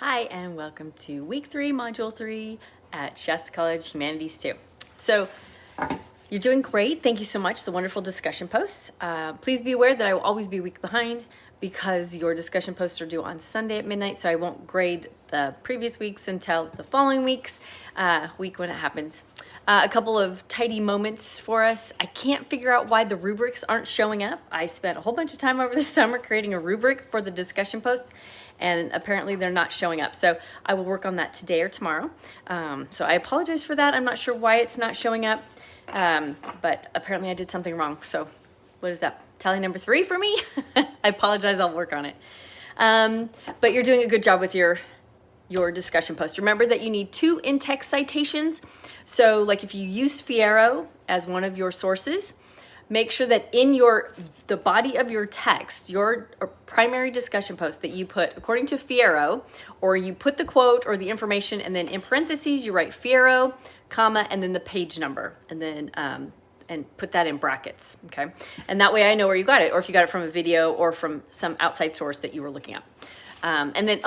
Hi, and welcome to week 3, module 3 at Shasta College Humanities 2. So you're doing great. Thank you so much. The wonderful discussion posts. Please be aware that I will always be a week behind because your discussion posts are due on Sunday at midnight, so I won't grade the previous weeks until the following week when it happens. A couple of tidy moments for us. I can't figure out why the rubrics aren't showing up. I spent a whole bunch of time over the summer creating a rubric for the discussion posts, and apparently they're not showing up. So I will work on that today or tomorrow. So I apologize for that. I'm not sure why it's not showing up, but apparently I did something wrong. So what is that? Tally number 3 for me? I apologize, I'll work on it. But you're doing a good job with your discussion post. Remember that you need 2 in-text citations. So like if you use Fiero as one of your sources, make sure that in the body of your text, your primary discussion post, that you put according to Fiero, or you put the quote or the information, and then in parentheses you write Fiero, comma, and then the page number, and then and put that in brackets, okay? And that way I know where you got it, or if you got it from a video or from some outside source that you were looking at. And then,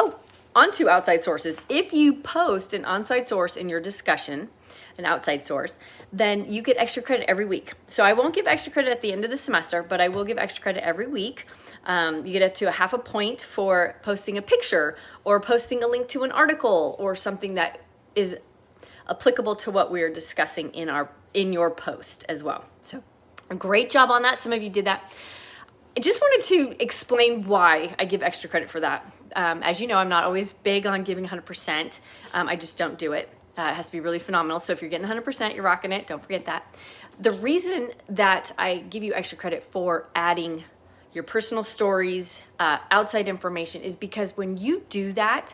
onto outside sources. If you post an on-site source in your discussion, an outside source, then you get extra credit every week. So I won't give extra credit at the end of the semester, but I will give extra credit every week. You get up to a half a point for posting a picture or posting a link to an article or something that is applicable to what we're discussing in your post as well. So a great job on that. Some of you did that. I just wanted to explain why I give extra credit for that. As you know, I'm not always big on giving 100%. I just don't do it. It has to be really phenomenal. So if you're getting 100%, you're rocking it. Don't forget that. The reason that I give you extra credit for adding your personal stories, outside information, is because when you do that,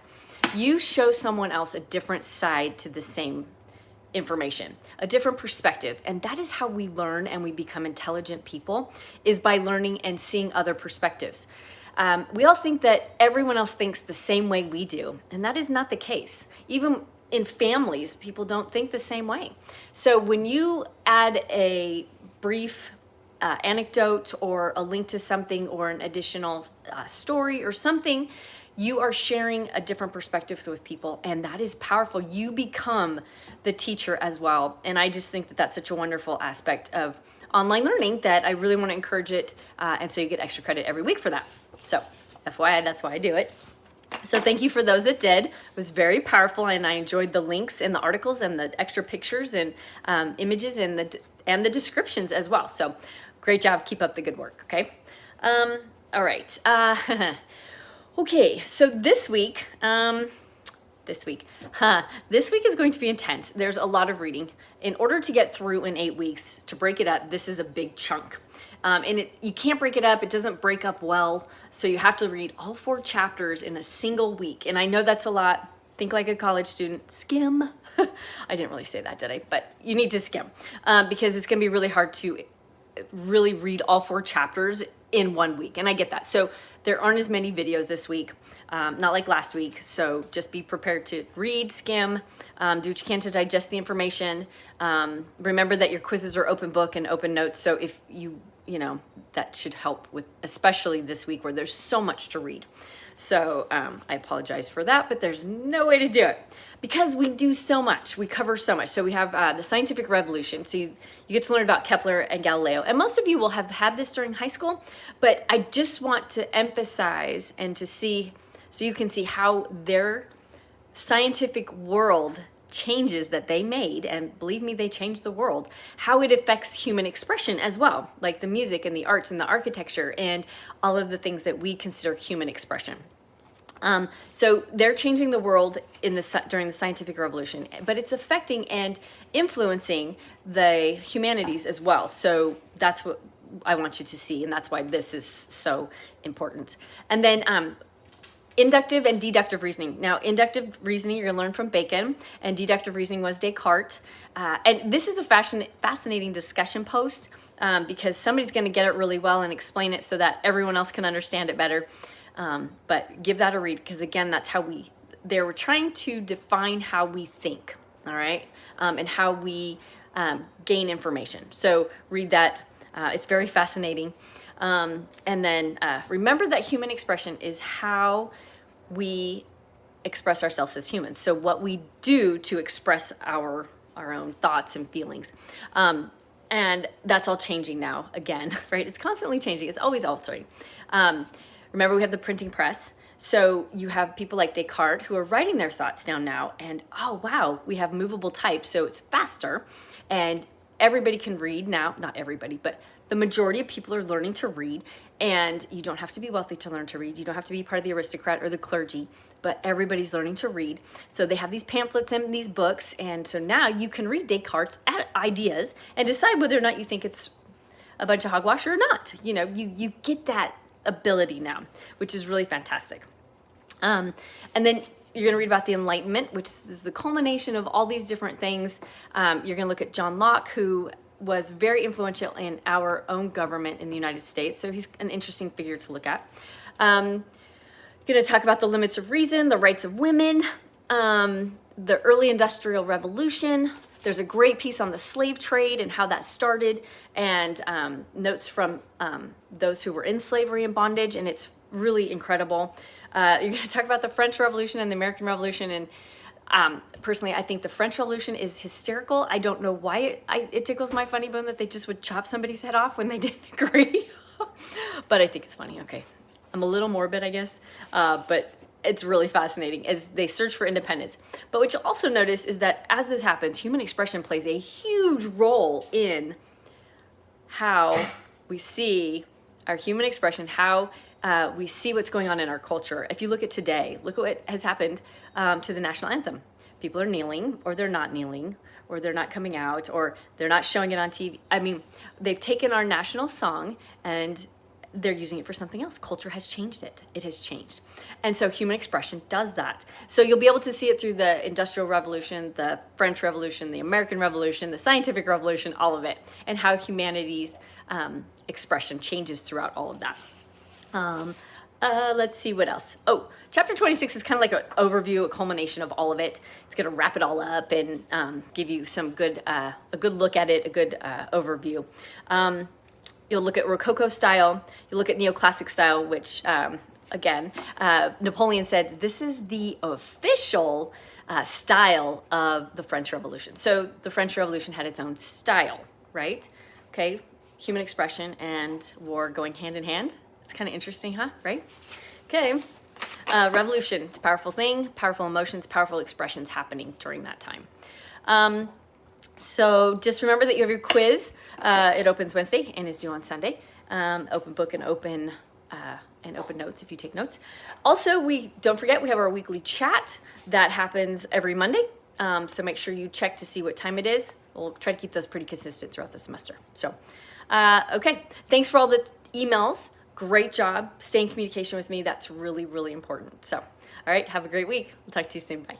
you show someone else a different side to the same information, a different perspective. And that is how we learn and we become intelligent people, is by learning and seeing other perspectives. We all think that everyone else thinks the same way we do, and that is not the case. Even in families, people don't think the same way. So when you add a brief anecdote or a link to something or an additional story or something, you are sharing a different perspective with people, and that is powerful. You become the teacher as well. And I just think that that's such a wonderful aspect of online learning that I really want to encourage it. And so you get extra credit every week for that. So FYI, that's why I do it. So thank you for those that did. It was very powerful, and I enjoyed the links and the articles and the extra pictures and images and the descriptions as well. So great job. Keep up the good work. Okay. All right. Okay. So this week is going to be intense. There's a lot of reading. In order to get through in 8 weeks, to break it up, this is a big chunk. And you can't break it up. It doesn't break up well. So you have to read all 4 chapters in a single week. And I know that's a lot. Think like a college student. Skim. I didn't really say that, did I? But you need to skim because it's going to be really hard to really read all 4 chapters in 1 week. And I get that. So there aren't as many videos this week, not like last week. So just be prepared to read, skim, do what you can to digest the information. Remember that your quizzes are open book and open notes. So if that should help with, especially this week where there's so much to read. So I apologize for that, but there's no way to do it because we do so much. We cover so much. So we have the scientific revolution. So you get to learn about Kepler and Galileo. And most of you will have had this during high school, but I just want to emphasize and to see, so you can see how their scientific world changes that they made, and believe me, they changed the world, how it affects human expression as well, like the music and the arts and the architecture and all of the things that we consider human expression. So they're changing the world during the scientific revolution, but it's affecting and influencing the humanities as well. So that's what I want you to see, and that's why this is so important. And then inductive and deductive reasoning. Now, inductive reasoning, you're gonna learn from Bacon, and deductive reasoning was Descartes. And this is a fascinating discussion post because somebody's gonna get it really well and explain it so that everyone else can understand it better. But give that a read because again, that's how they were trying to define how we think, all right? And how we gain information. So read that, it's very fascinating. And then remember that human expression is how we express ourselves as humans. So what we do to express our own thoughts and feelings. And that's all changing now again, right? It's constantly changing. It's always altering. Remember, we have the printing press. So you have people like Descartes who are writing their thoughts down now. And oh, wow, we have movable type. So it's faster. And everybody can read now. Not everybody, but the majority of people are learning to read. And you don't have to be wealthy to learn to read. You don't have to be part of the aristocrat or the clergy, but everybody's learning to read. So they have these pamphlets and these books. And so now you can read Descartes' ideas and decide whether or not you think it's a bunch of hogwash or not. You know, you get that ability now, which is really fantastic. And then you're going to read about the Enlightenment, which is the culmination of all these different things. You're going to look at John Locke, who was very influential in our own government in the United States. So he's an interesting figure to look at. Going to talk about the limits of reason, the rights of women, the early industrial revolution. There's a great piece on the slave trade and how that started, and notes from those who were in slavery and bondage, and it's really incredible. You're going to talk about the French Revolution and the American Revolution, and personally, I think the French Revolution is hysterical. I don't know why it tickles my funny bone that they just would chop somebody's head off when they didn't agree, but I think it's funny. Okay, I'm a little morbid, I guess, but it's really fascinating as they search for independence. But what you'll also notice is that as this happens, human expression plays a huge role in how we see our human expression, how we see what's going on in our culture. If you look at today, look at what has happened to the national anthem. People are kneeling, or they're not kneeling, or they're not coming out, or they're not showing it on TV. I mean, they've taken our national song and they're using it for something else. Culture has changed it. It has changed. And so human expression does that. So you'll be able to see it through the Industrial Revolution, the French Revolution, the American Revolution, the Scientific Revolution, all of it, and how humanity's expression changes throughout all of that. Let's see what else. Oh, chapter 26 is kind of like an overview, a culmination of all of it. It's going to wrap it all up and give you some good, a good look at it, a good overview. You'll look at Rococo style. You'll look at neoclassic style, which, again, Napoleon said this is the official style of the French Revolution. So the French Revolution had its own style, right? Okay, human expression and war going hand in hand. It's kind of interesting, huh? Right? Okay. Revolution. It's a powerful thing, powerful emotions, powerful expressions happening during that time. So just remember that you have your quiz. It opens Wednesday and is due on Sunday. Open book and open notes if you take notes. Also, don't forget we have our weekly chat that happens every Monday. So make sure you check to see what time it is. We'll try to keep those pretty consistent throughout the semester. So, okay. Thanks for all the emails. Great job. Stay in communication with me. That's really, really important. So, all right. Have a great week. We'll talk to you soon. Bye.